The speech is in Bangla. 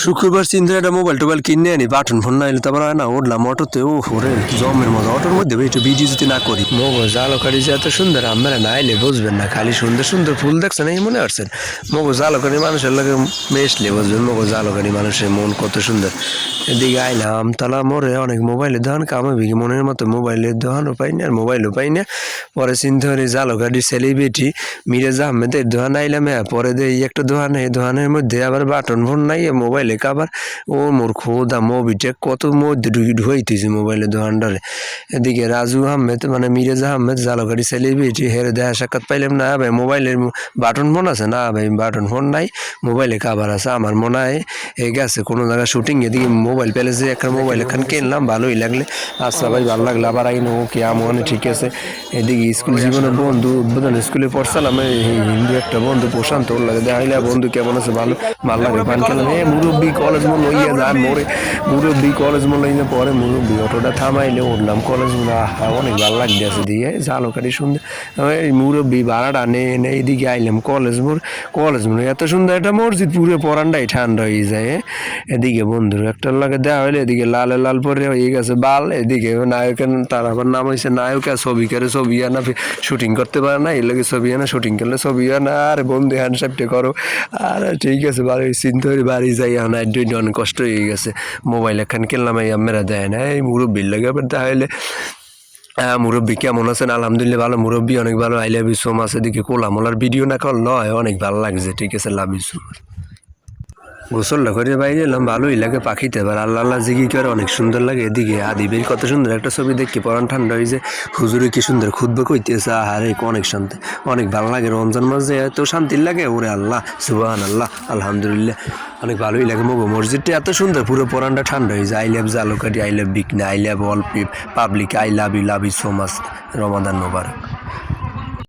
শুক্রবার চিন্তা একটা মোবাইল টোবাইল কিনে আনি বাটন ফোন না এলে তারপর না উঠলাম অটোতে ও ওরে জমের মজা অটোর মধ্যে একটু ভিডিও যদি না করি মগজ আলোকারি যে এত সুন্দর আমরা না এলে বুঝবেন না খালি সুন্দর সুন্দর ফুল দেখছেন এই মনে আসছেন মগজ আলোকারি মানুষের লাগে মেশলে বুঝবেন মগজ আলোকারি মানুষের মন কত সুন্দর এদিকে আইলাম আমতলা মোড়ে অনেক মোবাইলের দোকান কামাবি মনের মতো মোবাইলের দোকানও পাই না আর মোবাইলও পাই না পরে চিন্তা করি জালোকারি সেলিব্রিটি মিরাজ আহমেদের দোকান আইলাম পরে দেই একটা দোকান এই দোকানের মধ্যে আবার বাটন ফোন নাই মোবাইলে কাবার ও মোর খোদা মোবিটা কত মধ্যে ঢুকাইতেছে মোবাইলের দোকানটারে এদিকে রাজু আহমেদ মানে মিরাজ আহমেদ জালোকারি সেলিব্রিটি হেরে দেখা সাক্ষাৎ পাইলাম না ভাই মোবাইলের বাটন ফোন আছে না ভাই বাটন ফোন নাই মোবাইলে কাবার আছে আমার মনে হয় এই গেছে কোনো জায়গায় শুটিং এদিকে মোবাইল পেলে যে একটা মোবাইল এখান কিনলাম ভালোই লাগলে আচ্ছা ভাই ভালো লাগলো আবার আইন ওকে আমনে ঠিক আছে এদিকে স্কুল জীবনের বন্ধু উদ্বোধন স্কুলে পড়ছিলাম হিন্দু একটা বন্ধু প্রশান্ত ওর লাগে দেখাইলে বন্ধু কেমন আছে ভালো লাগে পান খেলাম মুরব্বী কলেজ মন লইয়া যান মোড়ে মুরব্বী কলেজ মন লইয়া পরে মুরব্বী অটোটা থামাইলে উঠলাম কলেজ মনে অনেক ভালো লাগতে আছে দিয়ে জালোকারি সুন্দর এই মুরব্বী ভাড়াটা নেই এইদিকে আইলাম কলেজ মোড় এত সুন্দর একটা মসজিদ পুরো পরান্ডাই ঠান্ডা হয়ে যায় এদিকে বন্ধুর একটার লাগে দেওয়া হইলে এদিকে লাল পরে হয়ে গেছে বাল এদিকে নায়কের তার আবার নাম হয়েছে নায়ক ছবি করে ছবি আনা শুটিং করতে পারে না এর লাগে ছবি আনা শুটিং করলে ছবি আনা আর বন্ধু হ্যান্ডশেপটা করো আর ঠিক আছে বাড়ি চিন্তা করি বাড়ি যাই না অনেক কষ্ট হয়ে গেছে মোবাইল এখান কিনলাম এই আমরা দেয় না এই মুরব্বির লাগে আবার তাহলে মুরব্বী কেমন আছেন আলহামদুলিল্লাহ ভালো মুরব্বী অনেক ভালো I love you so much এদিকে কোলামোলার ভিডিও না কল নয় অনেক ভালো লাগছে ঠিক আছে লাভ ইউ সো মাচ গোসলটা করে বাইরে এলাম ভালোই লাগে পাখিতে এবার আল্লাহ জিগি করে অনেক সুন্দর লাগে এদিকে আদিবের কত সুন্দর একটা ছবি দেখি পরান ঠান্ডা হয়ে যে হুজুরে কি সুন্দর খুদ্ কইতেছে আহারে অনেক শান্তি অনেক ভালো লাগে রমজান মাসে এত শান্তির লাগে ওরে আল্লাহ সুবহান আল্লাহ আলহামদুলিল্লাহ অনেক ভালোই লাগে মসজিদটা এত সুন্দর পুরো পরানটা ঠান্ডা হয়ে যায় I love Jhalokati I love Bikna I love all public I love you so much রমাদান মোবারক।